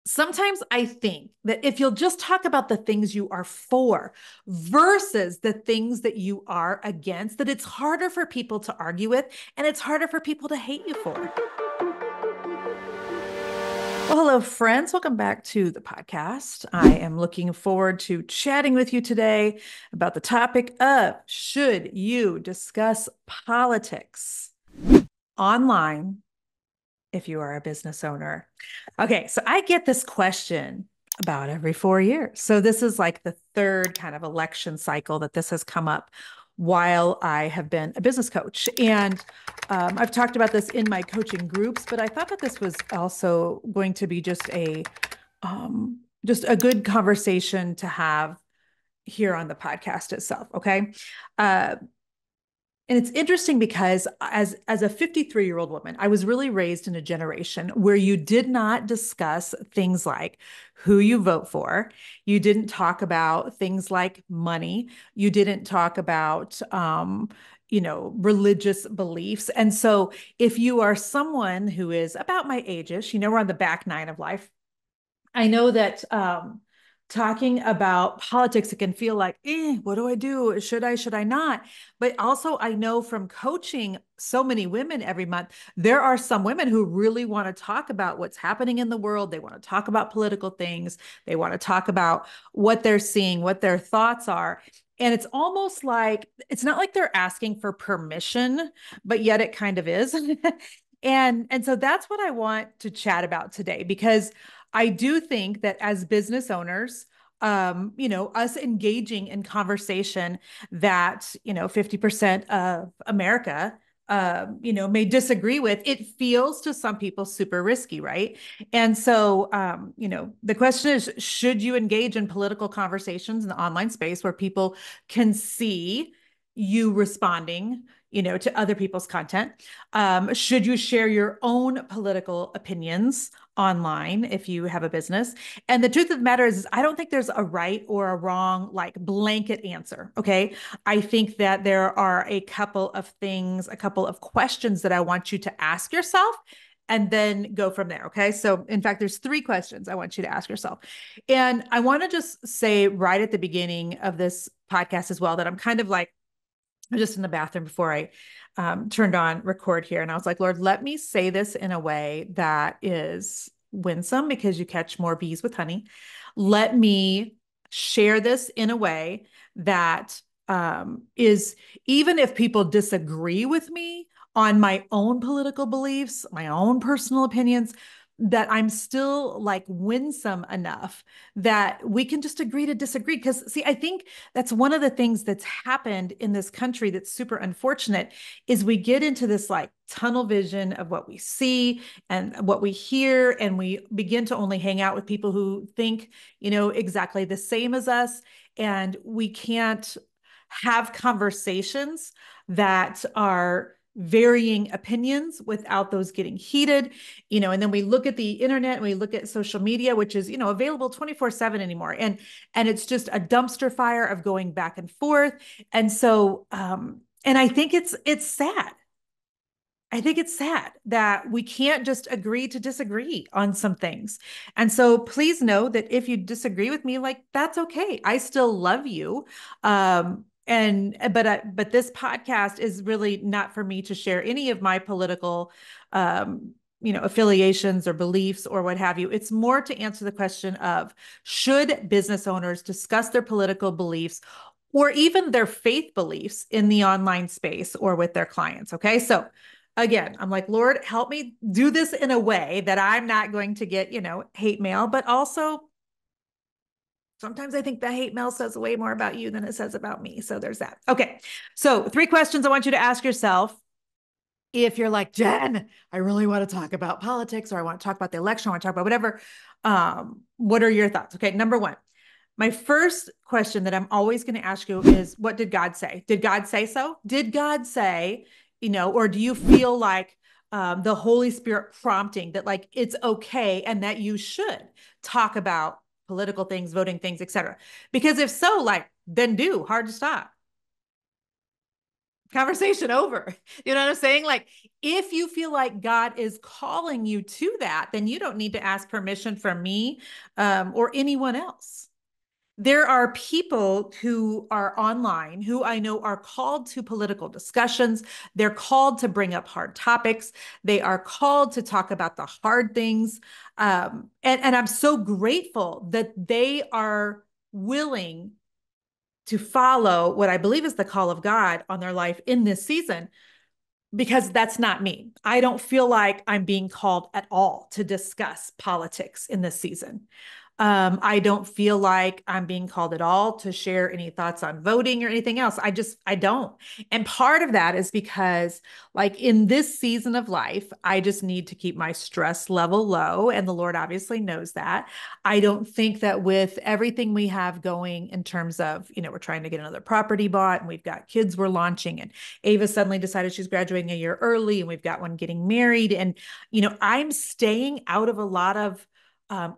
Sometimes I think that if you'll just talk about the things you are for versus the things that you are against, that it's harder for people to argue with and it's harder for people to hate you for. Well, hello, friends. Welcome back to the podcast. I am looking forward to chatting with you today about the topic of should you discuss politics online if you are a business owner? Okay, so I get this question about every 4 years. So this is like the third kind of election cycle that this has come up while I have been a business coach. And I've talked about this in my coaching groups, but I thought that this was also going to be just a good conversation to have here on the podcast itself. Okay. Uh, and it's interesting because as a 53-year-old woman, I was really raised in a generation where you did not discuss things like who you vote for. You didn't talk about things like money. You didn't talk about religious beliefs. And so if you are someone who is about my age-ish, we're on the back nine of life. I know that talking about politics, it can feel like, what do I do? Should I not? But also, I know from coaching so many women every month, there are some women who really want to talk about what's happening in the world. They want to talk about political things. They want to talk about what they're seeing, what their thoughts are. And it's almost like, it's not like they're asking for permission, but yet it kind of is. And so that's what I want to chat about today, because I do think that as business owners, us engaging in conversation that, 50% of America, may disagree with, it feels to some people super risky, right? And so, the question is, should you engage in political conversations in the online space where people can see you responding, to other people's content? Should you share your own political opinions online if you have a business? And the truth of the matter is I don't think there's a right or a wrong, like blanket answer. Okay. I think that there are a couple of things, a couple of questions that I want you to ask yourself and then go from there. Okay. So, in fact, there's three questions I want you to ask yourself. And I want to just say right at the beginning of this podcast as well that I'm kind of like, I'm just in the bathroom before I turned on record here. And I was like, Lord, let me say this in a way that is winsome because you catch more bees with honey. Let me share this in a way that is, even if people disagree with me on my own political beliefs, my own personal opinions, that I'm still like winsome enough that we can just agree to disagree. Because see, I think that's one of the things that's happened in this country that's super unfortunate is we get into this like tunnel vision of what we see and what we hear, and we begin to only hang out with people who think, exactly the same as us. And we can't have conversations that are varying opinions without those getting heated, and then we look at the internet and we look at social media, which is, available 24/7 anymore. And it's just a dumpster fire of going back and forth. And so, and I think it's sad. I think it's sad that we can't just agree to disagree on some things. And so please know that if you disagree with me, like that's okay. I still love you. But this podcast is really not for me to share any of my political affiliations or beliefs or what have you. It's more to answer the question of should business owners discuss their political beliefs or even their faith beliefs in the online space or with their clients. Okay. So again, I'm like, Lord, help me do this in a way that I'm not going to get, hate mail, but also sometimes I think the hate mail says way more about you than it says about me. So there's that. Okay. So 3 questions I want you to ask yourself. If you're like, Jen, I really want to talk about politics, or I want to talk about the election, I want to talk about whatever. What are your thoughts? Okay. Number 1, my first question that I'm always going to ask you is, what did God say? Did God say so? Did God say, or do you feel like the Holy Spirit prompting that like it's okay and that you should talk about political things, voting things, etc.? Because if so, like, then do. Hard to stop. conversation over. You know what I'm saying? Like, if you feel like God is calling you to that, then you don't need to ask permission from me or anyone else. There are people who are online who I know are called to political discussions. They're called to bring up hard topics. They are called to talk about the hard things. And I'm so grateful that they are willing to follow what I believe is the call of God on their life in this season, because that's not me. I don't feel like I'm being called at all to discuss politics in this season. I don't feel like I'm being called at all to share any thoughts on voting or anything else. I don't. And part of that is because, like, in this season of life, I just need to keep my stress level low. And the Lord obviously knows that. I don't think that with everything we have going in terms of, we're trying to get another property bought and we've got kids we're launching, and Ava suddenly decided she's graduating a year early and we've got one getting married. And, I'm staying out of a lot of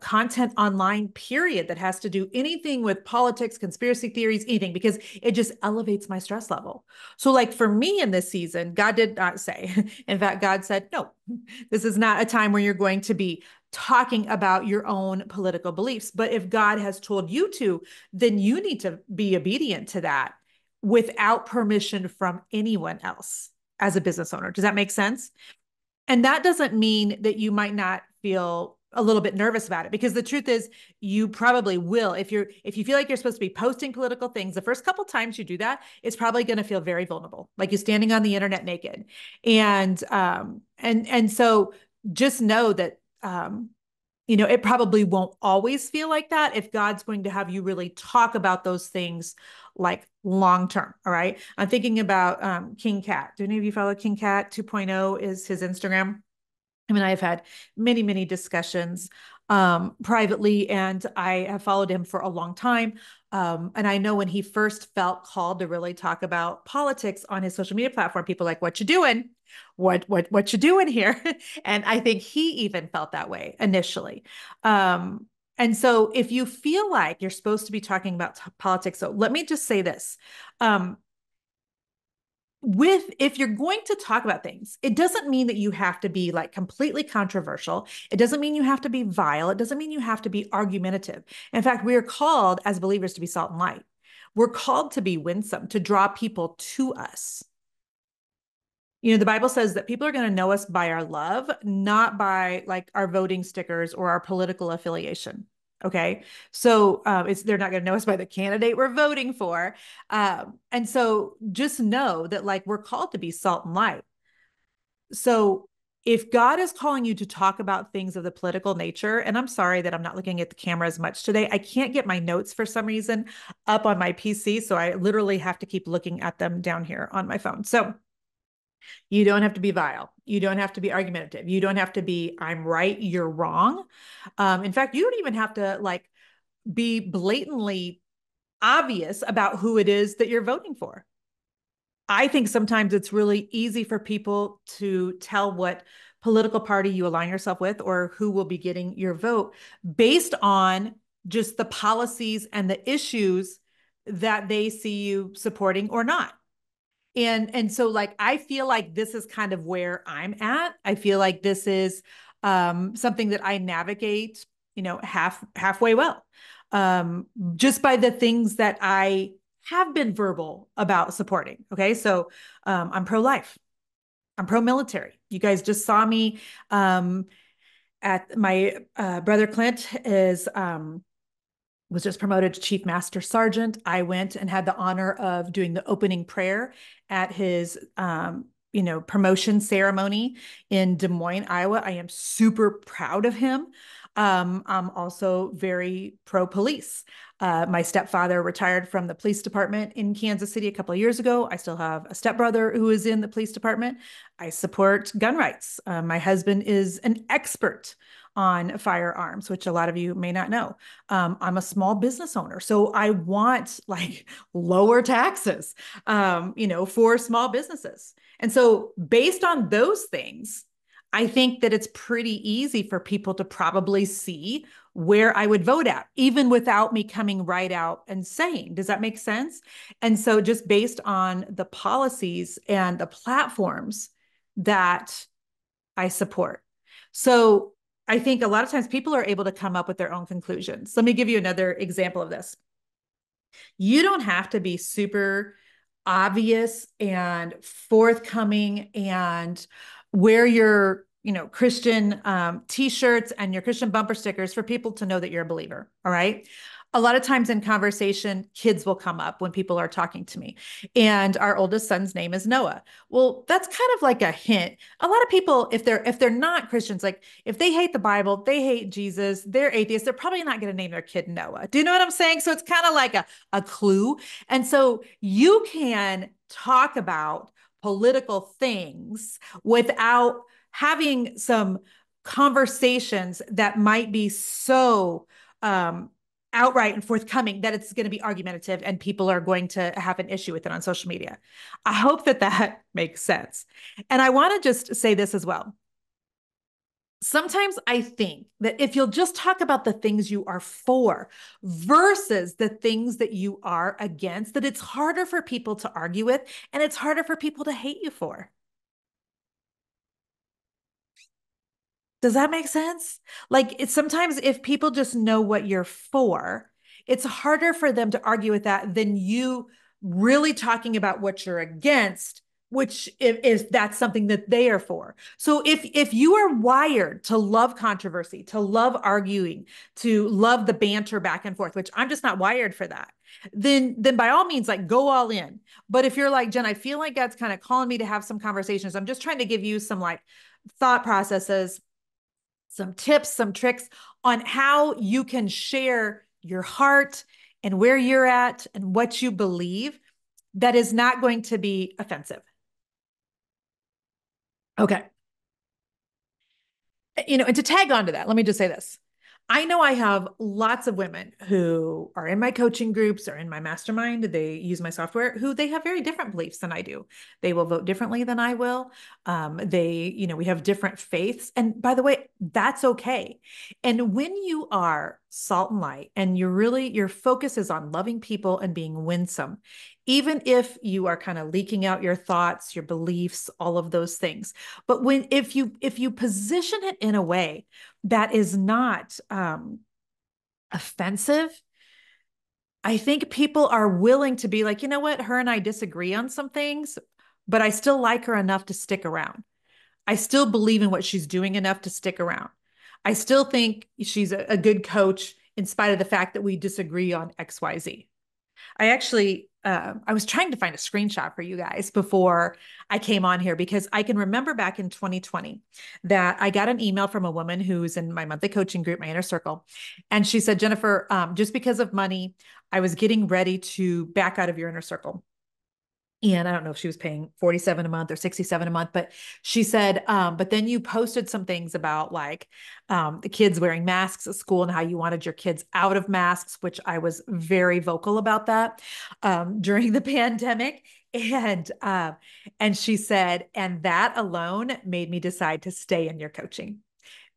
content online, period, that has to do anything with politics, conspiracy theories, anything, because it just elevates my stress level. So, like, for me in this season, God did not say, in fact, God said, no, this is not a time where you're going to be talking about your own political beliefs. But if God has told you to, then you need to be obedient to that without permission from anyone else as a business owner. Does that make sense? And that doesn't mean that you might not feel a little bit nervous about it, because the truth is you probably will. If you feel like you're supposed to be posting political things, the first couple times you do that, it's probably going to feel very vulnerable, like you're standing on the internet naked. And so just know that it probably won't always feel like that if God's going to have you really talk about those things like long term. All right. I'm thinking about King Cat. Do any of you follow King Cat 2.0 is his Instagram? I mean, I've had many, many discussions privately, and I have followed him for a long time. And I know when he first felt called to really talk about politics on his social media platform, people were like, what you doing? What you doing here? And I think he even felt that way initially. And so if you feel like you're supposed to be talking about politics, so let me just say this. If you're going to talk about things, it doesn't mean that you have to be like completely controversial. It doesn't mean you have to be vile. It doesn't mean you have to be argumentative. In fact, we are called as believers to be salt and light. We're called to be winsome, to draw people to us. The Bible says that people are going to know us by our love, not by like our voting stickers or our political affiliation. Okay. So they're not going to know us by the candidate we're voting for. And so just know that, like, we're called to be salt and light. So if God is calling you to talk about things of the political nature, and I'm sorry that I'm not looking at the camera as much today, I can't get my notes for some reason up on my PC. So I literally have to keep looking at them down here on my phone. So you don't have to be vile. You don't have to be argumentative. You don't have to be, I'm right, you're wrong. In fact, you don't even have to like be blatantly obvious about who it is that you're voting for. I think sometimes it's really easy for people to tell what political party you align yourself with or who will be getting your vote based on just the policies and the issues that they see you supporting or not. And so, like, I feel like this is kind of where I'm at. I feel like this is something that I navigate, halfway well, just by the things that I have been verbal about supporting. Okay, so I'm pro-life. I'm pro-military. You guys just saw me at my brother Clint was just promoted to Chief Master Sergeant. I went and had the honor of doing the opening prayer at his, promotion ceremony in Des Moines, Iowa. I am super proud of him. I'm also very pro-police. My stepfather retired from the police department in Kansas City a couple of years ago. I still have a stepbrother who is in the police department. I support gun rights. My husband is an expert on firearms, which a lot of you may not know. I'm a small business owner, so I want like lower taxes, for small businesses. And so based on those things, I think that it's pretty easy for people to probably see where I would vote at, even without me coming right out and saying. Does that make sense? And so, just based on the policies and the platforms that I support. So, I think a lot of times people are able to come up with their own conclusions. Let me give you another example of this. You don't have to be super obvious and forthcoming and wear your Christian t-shirts and your Christian bumper stickers for people to know that you're a believer. All right. A lot of times in conversation, kids will come up when people are talking to me. And our oldest son's name is Noah. Well, that's kind of like a hint. A lot of people, if they're not Christians, like if they hate the Bible, they hate Jesus, they're atheists, they're probably not going to name their kid Noah. Do you know what I'm saying? So it's kind of like a clue. And so you can talk about political things without having some conversations that might be so outright and forthcoming that it's going to be argumentative and people are going to have an issue with it on social media. I hope that that makes sense. And I want to just say this as well. Sometimes I think that if you'll just talk about the things you are for versus the things that you are against, that it's harder for people to argue with and it's harder for people to hate you for. Does that make sense? Like it's sometimes if people just know what you're for, it's harder for them to argue with that than you really talking about what you're against, which if that's something that they are for. So if you are wired to love controversy, to love arguing, to love the banter back and forth, which I'm just not wired for that, then by all means, like go all in. But if you're like, Jen, I feel like God's kind of calling me to have some conversations. I'm just trying to give you some like thought processes, some tips, some tricks on how you can share your heart and where you're at and what you believe that is not going to be offensive. Okay. And to tag on to that, let me just say this. I know I have lots of women who are in my coaching groups or in my mastermind. They use my software who they have very different beliefs than I do. They will vote differently than I will. We have different faiths. And by the way, that's okay. And when you are salt and light and your focus is on loving people and being winsome, even if you are kind of leaking out your thoughts, your beliefs, all of those things. But if you position it in a way that is not offensive, I think people are willing to be like, you know what, her and I disagree on some things, but I still like her enough to stick around. I still believe in what she's doing enough to stick around. I still think she's a good coach in spite of the fact that we disagree on XYZ. I was trying to find a screenshot for you guys before I came on here because I can remember back in 2020 that I got an email from a woman who's in my monthly coaching group, my inner circle. And she said, Jennifer, just because of money, I was getting ready to back out of your inner circle. And I don't know if she was paying 47 a month or 67 a month, but she said, but then you posted some things about like the kids wearing masks at school and how you wanted your kids out of masks, which I was very vocal about that during the pandemic. And she said, and that alone made me decide to stay in your coaching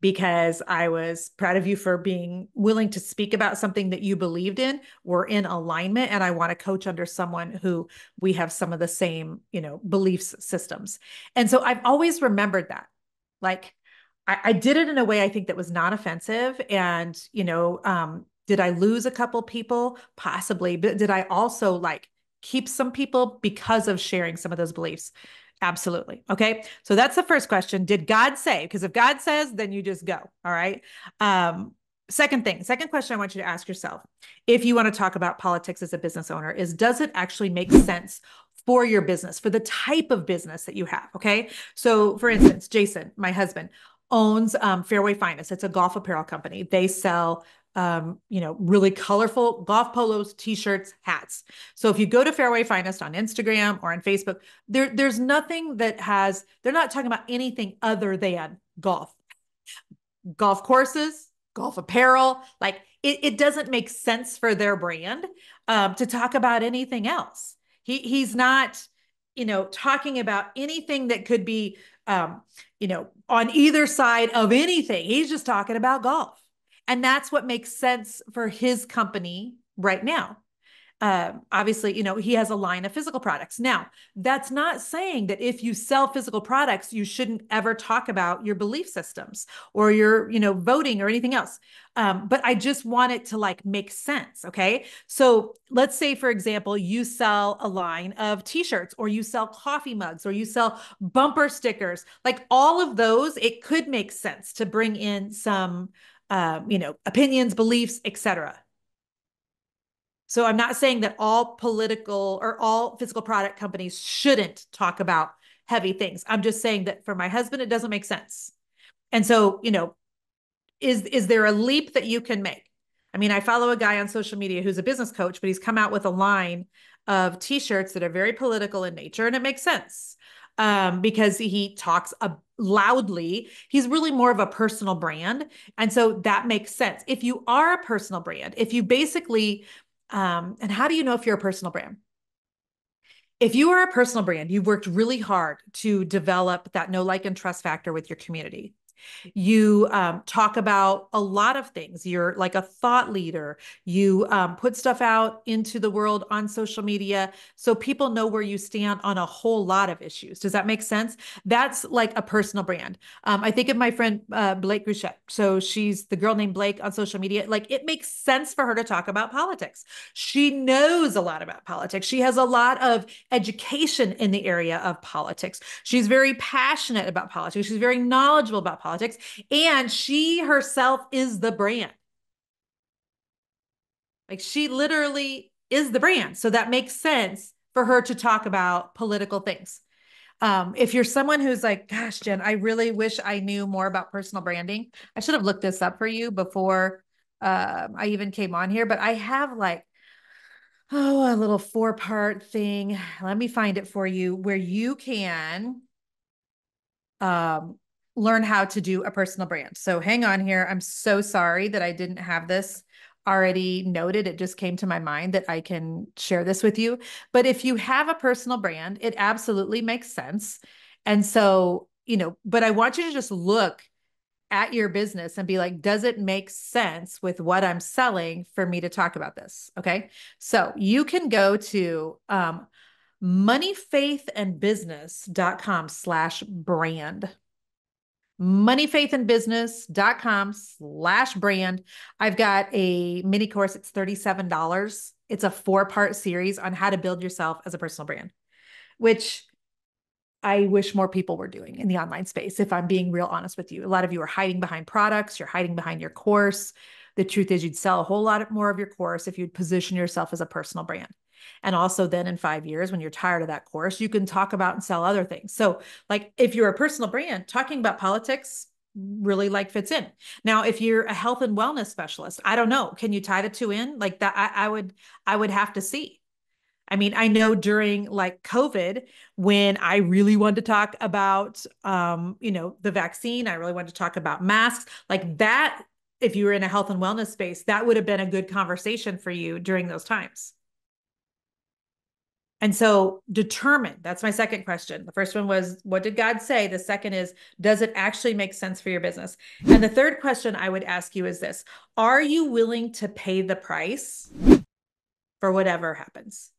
because I was proud of you for being willing to speak about something that you believed in. We're in alignment, and I want to coach under someone who we have some of the same, beliefs systems. And so I've always remembered that. Like I did it in a way I think that was not offensive. And, did I lose a couple people? Possibly. But did I also like keep some people because of sharing some of those beliefs? Absolutely. Okay. So that's the first question. Did God say? Because if God says, then you just go. All right. Second question I want you to ask yourself, if you want to talk about politics as a business owner, is does it actually make sense for your business, for the type of business that you have? Okay. So for instance, Jason, my husband, owns Fairway Finest. It's a golf apparel company. They sell really colorful golf polos, t-shirts, hats. So if you go to Fairway Finest on Instagram or on Facebook, there's nothing they're not talking about anything other than golf courses, golf apparel. Like it doesn't make sense for their brand to talk about anything else. He's not, talking about anything that could be, on either side of anything. He's just talking about golf. And that's what makes sense for his company right now. Obviously, he has a line of physical products. Now, that's not saying that if you sell physical products, you shouldn't ever talk about your belief systems or your, voting or anything else. But I just want it to like make sense. Okay. So let's say, for example, you sell a line of t-shirts or you sell coffee mugs or you sell bumper stickers, like all of those, it could make sense to bring in some, opinions, beliefs, etc. So I'm not saying that all political or all physical product companies shouldn't talk about heavy things. I'm just saying that for my husband, it doesn't make sense. And so, is there a leap that you can make? I mean, I follow a guy on social media who's a business coach, but he's come out with a line of t-shirts that are very political in nature, and it makes sense because he talks loudly. He's really more of a personal brand, and so that makes sense. If you are a personal brand, if you basically, and how do you know if you're a personal brand? If you are a personal brand, you've worked really hard to develop that know, like, and trust factor with your community. You talk about a lot of things. You're like a thought leader. You put stuff out into the world on social media so people know where you stand on a whole lot of issues. Does that make sense? That's like a personal brand. I think of my friend Blake Gruchette. So she's the girl named Blake on social media. Like it makes sense for her to talk about politics. She knows a lot about politics. She has a lot of education in the area of politics. She's very passionate about politics. She's very knowledgeable about politics. And she herself is the brand. Like she literally is the brand. So that makes sense for her to talk about political things. If you're someone who's like, gosh, Jen, I really wish I knew more about personal branding. I should have looked this up for you before I even came on here, but I have like, a little 4-part thing. Let me find it for you where you can um, learn how to do a personal brand. So hang on here. I'm so sorry that I didn't have this already noted. It just came to my mind that I can share this with you. But if you have a personal brand, it absolutely makes sense. And so, but I want you to just look at your business and be like, does it make sense with what I'm selling for me to talk about this? Okay. So you can go to moneyfaithandbusiness.com/brand. moneyfaithandbusiness.com/brand. I've got a mini course. It's $37. It's a 4-part series on how to build yourself as a personal brand, which I wish more people were doing in the online space, if I'm being real honest with you. A lot of you are hiding behind products. You're hiding behind your course. The truth is you'd sell a whole lot more of your course if you'd position yourself as a personal brand. And also then in 5 years, when you're tired of that course, you can talk about and sell other things. So like if you're a personal brand, talking about politics really like fits in. Now, if you're a health and wellness specialist, I don't know, can you tie the two in? Like that, I would have to see. I mean, I know during like COVID, when I really wanted to talk about, the vaccine, I really wanted to talk about masks, like that. If you were in a health and wellness space, that would have been a good conversation for you during those times. And so determine, that's my second question. The first one was, what did God say? The second is, does it actually make sense for your business? And the third question I would ask you is this: are you willing to pay the price for whatever happens?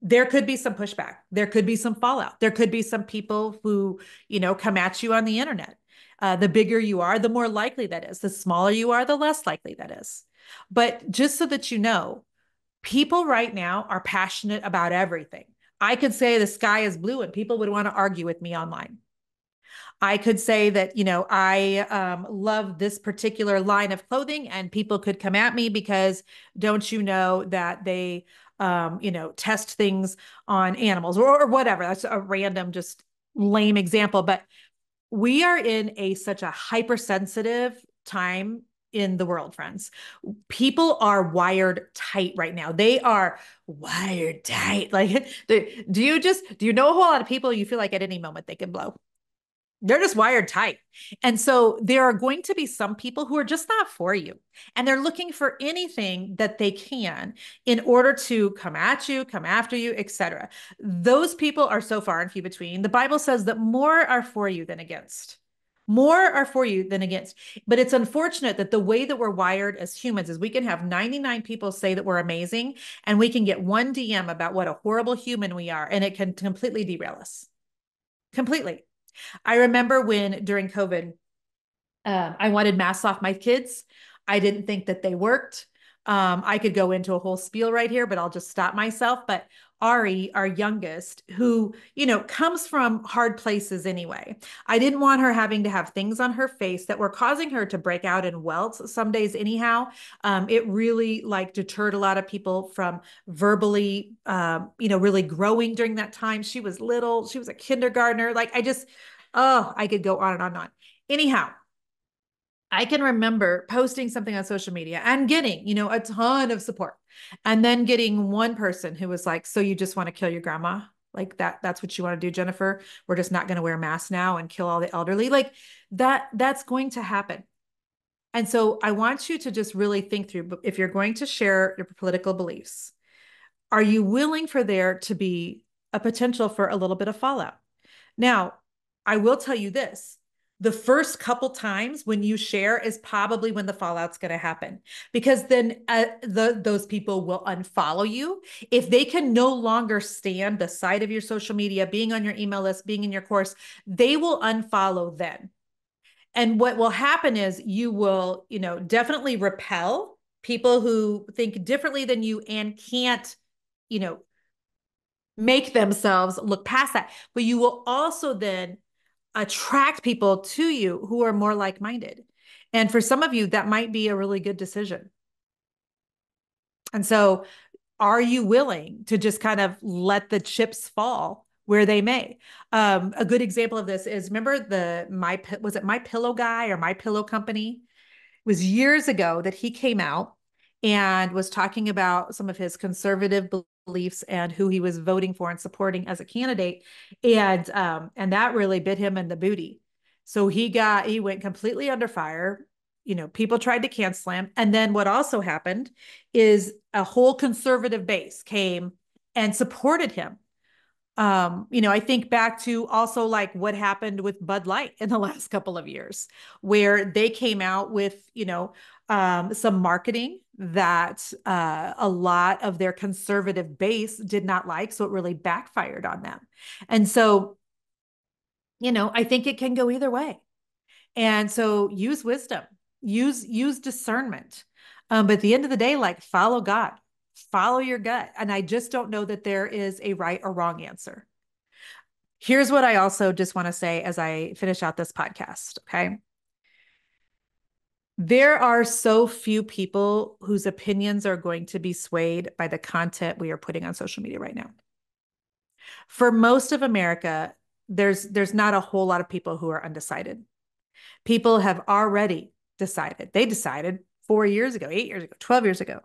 There could be some pushback. There could be some fallout. There could be some people who, come at you on the internet. The bigger you are, the more likely that is. The smaller you are, the less likely that is. But just so that you know, people right now are passionate about everything. I could say the sky is blue and people would want to argue with me online. I could say that, I love this particular line of clothing and people could come at me because don't you know that they, test things on animals or whatever. That's a random, just lame example. But we are in such a hypersensitive time in the world, friends. People are wired tight right now. They are wired tight. Like, do you know a whole lot of people you feel like at any moment they can blow? They're just wired tight. And so there are going to be some people who are just not for you. And they're looking for anything that they can in order to come at you, come after you, etc. Those people are so far and few between. The Bible says that more are for you than against. More are for you than against. But it's unfortunate that the way that we're wired as humans is we can have 99 people say that we're amazing, and we can get one DM about what a horrible human we are, and it can completely derail us. Completely. I remember when during COVID, I wanted masks off my kids. I didn't think that they worked. I could go into a whole spiel right here, but I'll just stop myself. But Ari, our youngest, who, comes from hard places anyway. I didn't want her having to have things on her face that were causing her to break out in welts some days anyhow. It really like deterred a lot of people from verbally, really growing during that time. She was little. She was a kindergartner. I could go on and on and on. Anyhow, I can remember posting something on social media and getting, a ton of support. And then getting one person who was like, "So you just want to kill your grandma? Like that's what you want to do, Jennifer? We're just not going to wear masks now and kill all the elderly." Like that's going to happen. And so I want you to just really think through, if you're going to share your political beliefs, are you willing for there to be a potential for a little bit of fallout? Now, I will tell you this. The first couple times when you share is probably when the fallout's going to happen, because then those people will unfollow you. If they can no longer stand the sight of your social media, being on your email list, being in your course, they will unfollow then. And what will happen is you will, definitely repel people who think differently than you and can't, you know, make themselves look past that. But you will also then attract people to you who are more like-minded. And for some of you, that might be a really good decision. And so are you willing to just kind of let the chips fall where they may? A good example of this is, remember was it My Pillow guy or My Pillow Company? It was years ago that he came out and was talking about some of his conservative beliefs and who he was voting for and supporting as a candidate. And that really bit him in the booty. So he went completely under fire. People tried to cancel him. And then what also happened is a whole conservative base came and supported him. I think back to also like what happened with Bud Light in the last couple of years, where they came out with, some marketing that a lot of their conservative base did not like. So it really backfired on them. And so, I think it can go either way. And so use wisdom, use discernment. But at the end of the day, like, follow God, follow your gut. And I just don't know that there is a right or wrong answer. Here's what I also just want to say as I finish out this podcast. Okay. There are so few people whose opinions are going to be swayed by the content we are putting on social media right now. For most of America, there's not a whole lot of people who are undecided. People have already decided. They decided 4 years ago, 8 years ago, 12 years ago.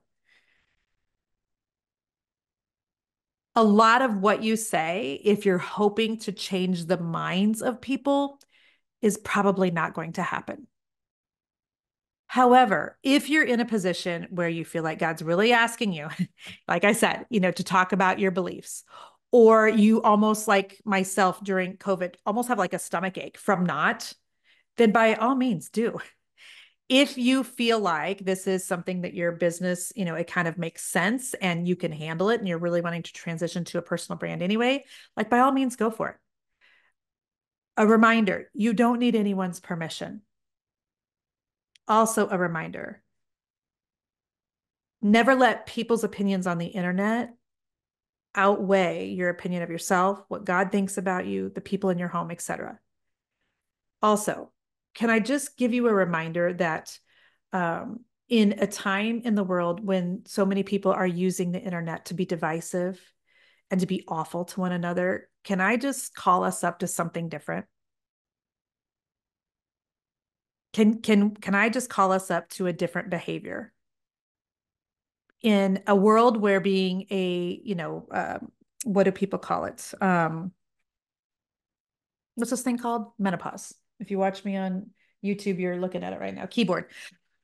A lot of what you say, if you're hoping to change the minds of people, is probably not going to happen. However, if you're in a position where you feel like God's really asking you, like I said, to talk about your beliefs, or you almost, like myself during COVID, almost have like a stomach ache from not, then by all means do. If you feel like this is something that your business, it kind of makes sense and you can handle it and you're really wanting to transition to a personal brand anyway, like by all means, go for it. A reminder, you don't need anyone's permission. Also a reminder, never let people's opinions on the internet outweigh your opinion of yourself, what God thinks about you, the people in your home, etc. Also, can I just give you a reminder that in a time in the world when so many people are using the internet to be divisive and to be awful to one another, can I just call us up to something different? Can I just call us up to a different behavior? In a world where being what do people call it? What's this thing called? Menopause. If you watch me on YouTube, you're looking at it right now. Keyboard.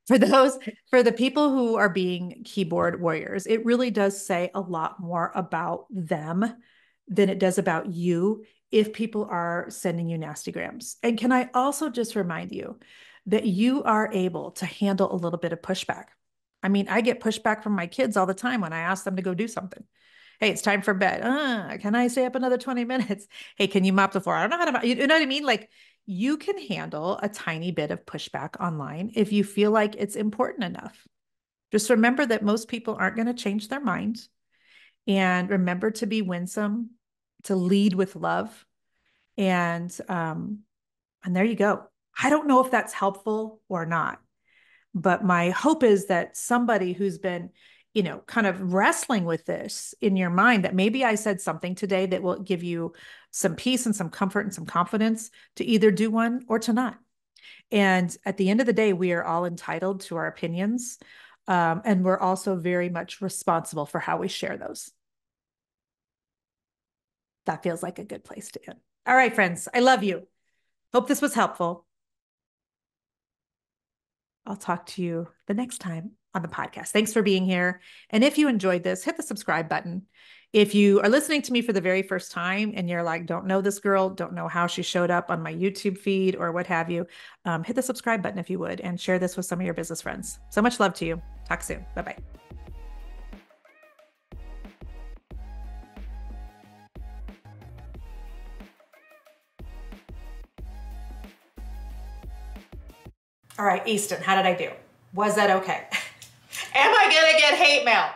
For the people who are being keyboard warriors, it really does say a lot more about them than it does about you if people are sending you nasty grams. And can I also just remind you that you are able to handle a little bit of pushback? I mean, I get pushback from my kids all the time when I ask them to go do something. Hey, it's time for bed. Can I stay up another 20 minutes? Hey, can you mop the floor? I don't know how to, you know what I mean? Like you can handle a tiny bit of pushback online if you feel like it's important enough. Just remember that most people aren't going to change their minds. And remember to be winsome, to lead with love. And there you go. I don't know if that's helpful or not, but my hope is that somebody who's been, kind of wrestling with this in your mind, that maybe I said something today that will give you some peace and some comfort and some confidence to either do one or to not. And at the end of the day, we are all entitled to our opinions. And we're also very much responsible for how we share those. That feels like a good place to end. All right, friends, I love you. Hope this was helpful. I'll talk to you the next time on the podcast. Thanks for being here. And if you enjoyed this, hit the subscribe button. If you are listening to me for the very first time and you're like, don't know this girl, don't know how she showed up on my YouTube feed or what have you, hit the subscribe button if you would, and share this with some of your business friends. So much love to you. Talk soon. Bye-bye. All right, Easton, how did I do? Was that okay? Am I going to get hate mail?